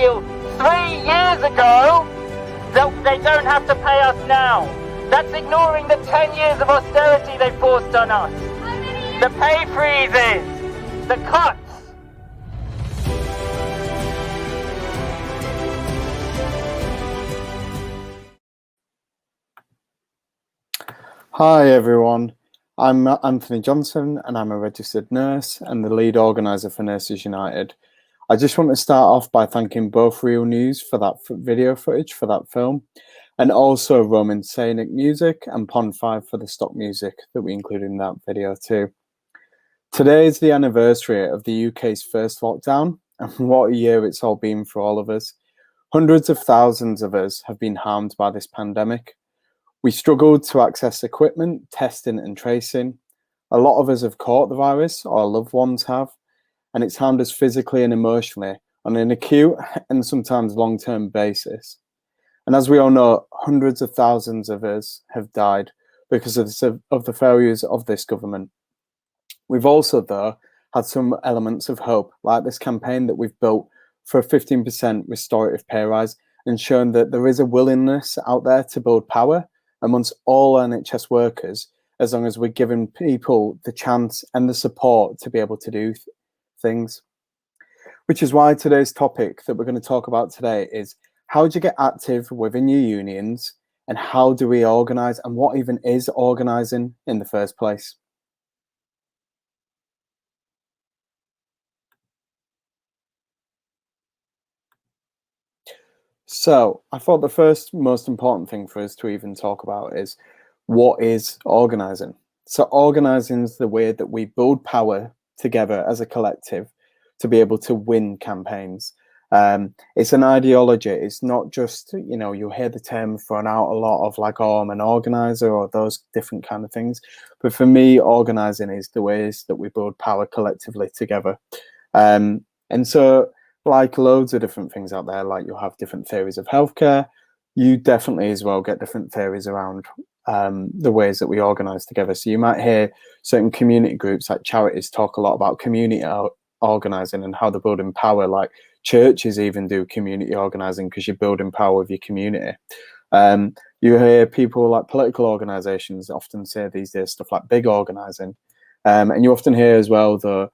deal 3 years ago, they don't have to pay us now. That's ignoring the 10 years of austerity they forced on us. The pay freezes, the cuts. Hi everyone, I'm Anthony Johnson and I'm a registered nurse and the lead organiser for Nurses United. I just want to start off by thanking both Real News for that video footage for that film, and also RomanSenykMusic and Pond 5 for the stock music that we included in that video too. Today is the anniversary of the UK's first lockdown, and what a year it's all been for all of us. Hundreds of thousands of us have been harmed by this pandemic. We struggled to access equipment, testing and tracing. A lot of us have caught the virus, or our loved ones have, and it's harmed us physically and emotionally on an acute and sometimes long-term basis. And as we all know, hundreds of thousands of us have died because of the failures of this government. We've also, though, had some elements of hope, like this campaign that we've built for a 15% restorative pay rise, and shown that there is a willingness out there to build power amongst all NHS workers, as long as we're giving people the chance and the support to be able to do things. Which is why today's topic that we're going to talk about today is how do you get active within your unions, and how do we organise, and what even is organising in the first place? So I thought the first most important thing for us to even talk about is what is organising. So organising is the way that we build power together as a collective to be able to win campaigns. It's an ideology. It's not just, you know, you'll hear the term thrown out a lot of like, oh, I'm an organiser or those different kind of things. But for me, organising is the ways that we build power collectively together. And so, like loads of different things out there, like you'll have different theories of healthcare, you definitely as well get different theories around the ways that we organise together. So you might hear certain community groups like charities talk a lot about community organising and how they're building power, like churches even do community organising because you're building power with your community. You hear people like political organisations often say these days stuff like big organising. And you often hear as well the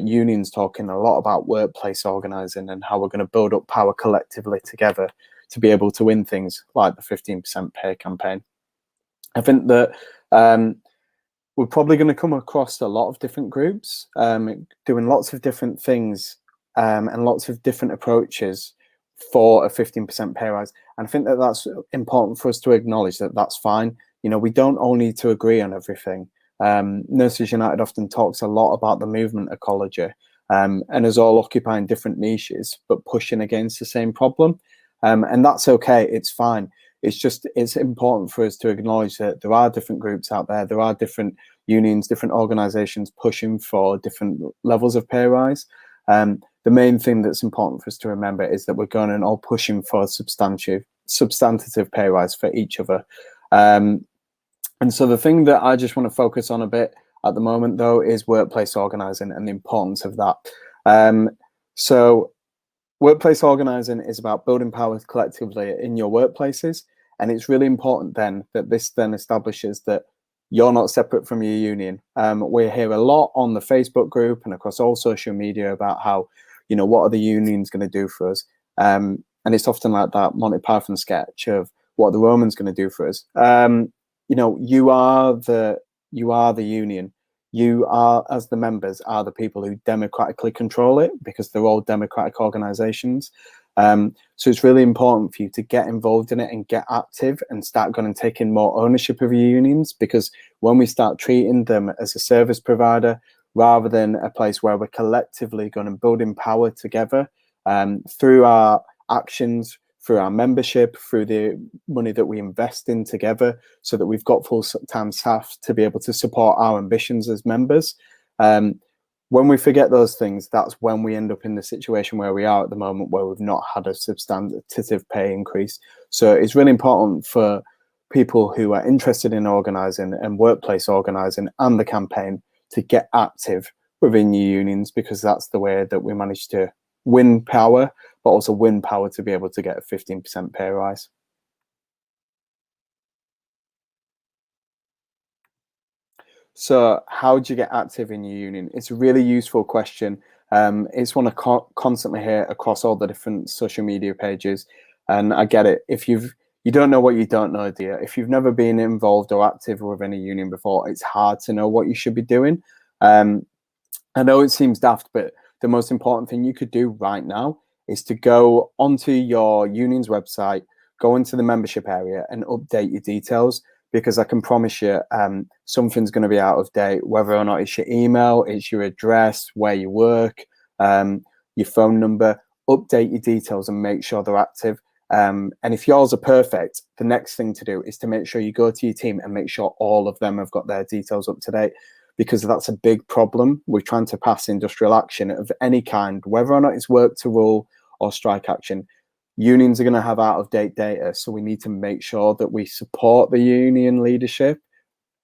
unions talking a lot about workplace organising and how we're going to build up power collectively together to be able to win things like the 15% pay campaign. I think that we're probably going to come across a lot of different groups doing lots of different things and lots of different approaches for a 15% pay rise. And I think that that's important for us to acknowledge that that's fine. You know, we don't all need to agree on everything. Nurses United often talks a lot about the movement ecology and us all occupying different niches but pushing against the same problem, and that's okay, it's fine. It's important for us to acknowledge that there are different groups out there, there are different unions, different organisations pushing for different levels of pay rise. The main thing that's important for us to remember is that we're going and all pushing for substantive pay rise for each other. And so the thing that I just want to focus on a bit at the moment, though, is workplace organising and the importance of that. So workplace organising is about building power collectively in your workplaces. And it's really important then that this then establishes that you're not separate from your union. We hear a lot on the Facebook group and across all social media about how, you know, what are the unions going to do for us? And it's often like that Monty Python sketch of what are the Romans going to do for us? You know, you are the union. You are, as the members, are the people who democratically control it because they're all democratic organisations. So it's really important for you to get involved in it and get active and start going and taking more ownership of your unions, because when we start treating them as a service provider rather than a place where we're collectively going and building power together through our actions, through our membership, through the money that we invest in together so that we've got full-time staff to be able to support our ambitions as members. When we forget those things, that's when we end up in the situation where we are at the moment, where we've not had a substantive pay increase. So it's really important for people who are interested in organising and workplace organising and the campaign to get active within your unions, because that's the way that we manage to win power, but also win power to be able to get a 15% pay rise. So how do you get active in your union? It's a really useful question. It's one I constantly hear across all the different social media pages, and I get it. If you don't know what you don't know, dear. If you've never been involved or active within a union before, it's hard to know what you should be doing. I know it seems daft, but the most important thing you could do right now is to go onto your union's website, go into the membership area and update your details, because I can promise you something's going to be out of date, whether or not it's your email, it's your address, where you work, your phone number. Update your details and make sure they're active. And if yours are perfect, the next thing to do is to make sure you go to your team and make sure all of them have got their details up to date, because that's a big problem. We're trying to pass industrial action of any kind, whether or not it's work to rule or strike action. Unions are going to have out-of-date data, so we need to make sure that we support the union leadership.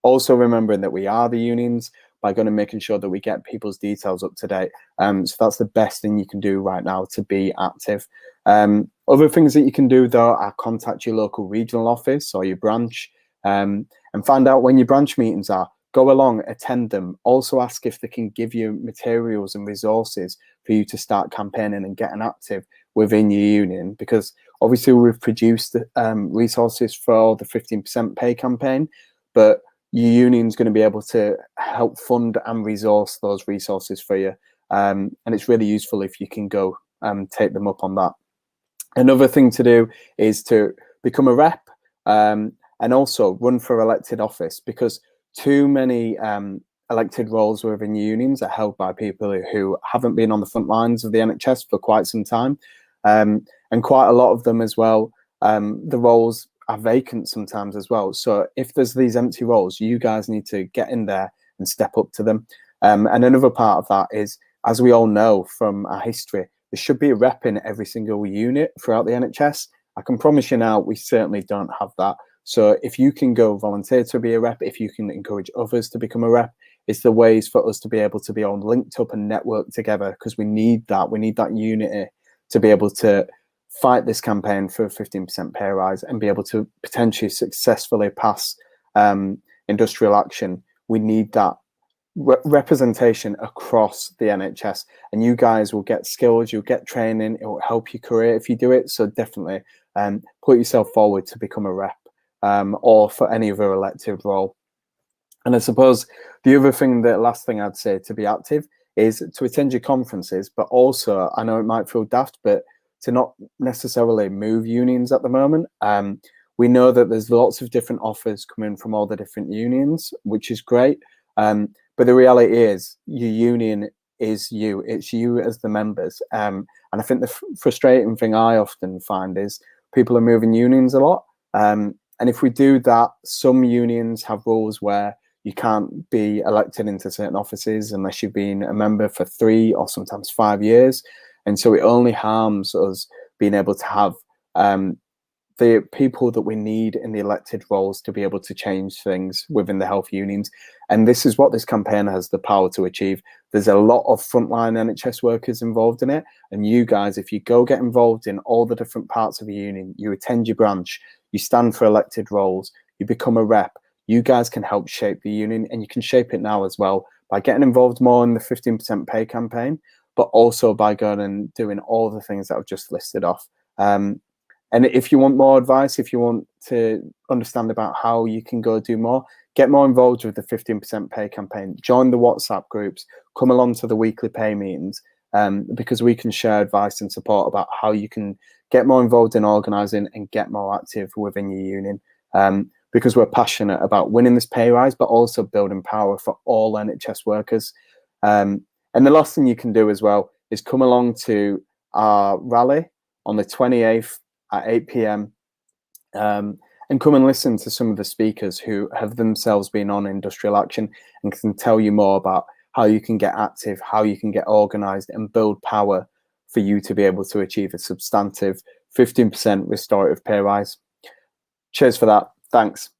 Also remembering that we are the unions by going and making sure that we get people's details up to date. So that's the best thing you can do right now to be active. Other things that you can do, though, are contact your local regional office or your branch and find out when your branch meetings are. Go along, attend them. Also ask if they can give you materials and resources for you to start campaigning and getting active within your union, because obviously we've produced resources for the 15% pay campaign, but your union's going to be able to help fund and resource those resources for you. And it's really useful if you can go take them up on that. Another thing to do is to become a rep and also run for elected office, because too many elected roles within unions are held by people who haven't been on the front lines of the NHS for quite some time. And quite a lot of them as well, the roles are vacant sometimes as well. So if there's these empty roles, you guys need to get in there and step up to them. And another part of that is, as we all know from our history, there should be a rep in every single unit throughout the NHS. I can promise you now, we certainly don't have that. So if you can go volunteer to be a rep, if you can encourage others to become a rep, it's the ways for us to be able to be all linked up and network together, because we need that. We need that unity to be able to fight this campaign for a 15% pay rise and be able to potentially successfully pass industrial action. We need that representation across the NHS, and you guys will get skills, you'll get training, it will help your career if you do it. So definitely put yourself forward to become a rep or for any other elected role. And I suppose the other thing, the last thing I'd say to be active is to attend your conferences, but also, I know it might feel daft, but to not necessarily move unions at the moment. We know that there's lots of different offers coming from all the different unions, which is great. But the reality is your union is you. It's you as the members. And I think the frustrating thing I often find is people are moving unions a lot. And if we do that, some unions have rules where you can't be elected into certain offices unless you've been a member for 3 or sometimes 5 years. And so it only harms us being able to have the people that we need in the elected roles to be able to change things within the health unions. And this is what this campaign has the power to achieve. There's a lot of frontline NHS workers involved in it. And you guys, if you go get involved in all the different parts of the union, you attend your branch, you stand for elected roles, you become a rep, you guys can help shape the union, and you can shape it now as well by getting involved more in the 15% pay campaign, but also by going and doing all the things that I've just listed off. And if you want more advice, if you want to understand about how you can go do more, get more involved with the 15% pay campaign, join the WhatsApp groups, come along to the weekly pay meetings, because we can share advice and support about how you can get more involved in organising and get more active within your union. Because we're passionate about winning this pay rise, but also building power for all NHS workers. And the last thing you can do as well is come along to our rally on the 28th at 8 p.m. And come and listen to some of the speakers who have themselves been on industrial action and can tell you more about how you can get active, how you can get organised and build power for you to be able to achieve a substantive 15% restorative pay rise. Cheers for that. Thanks.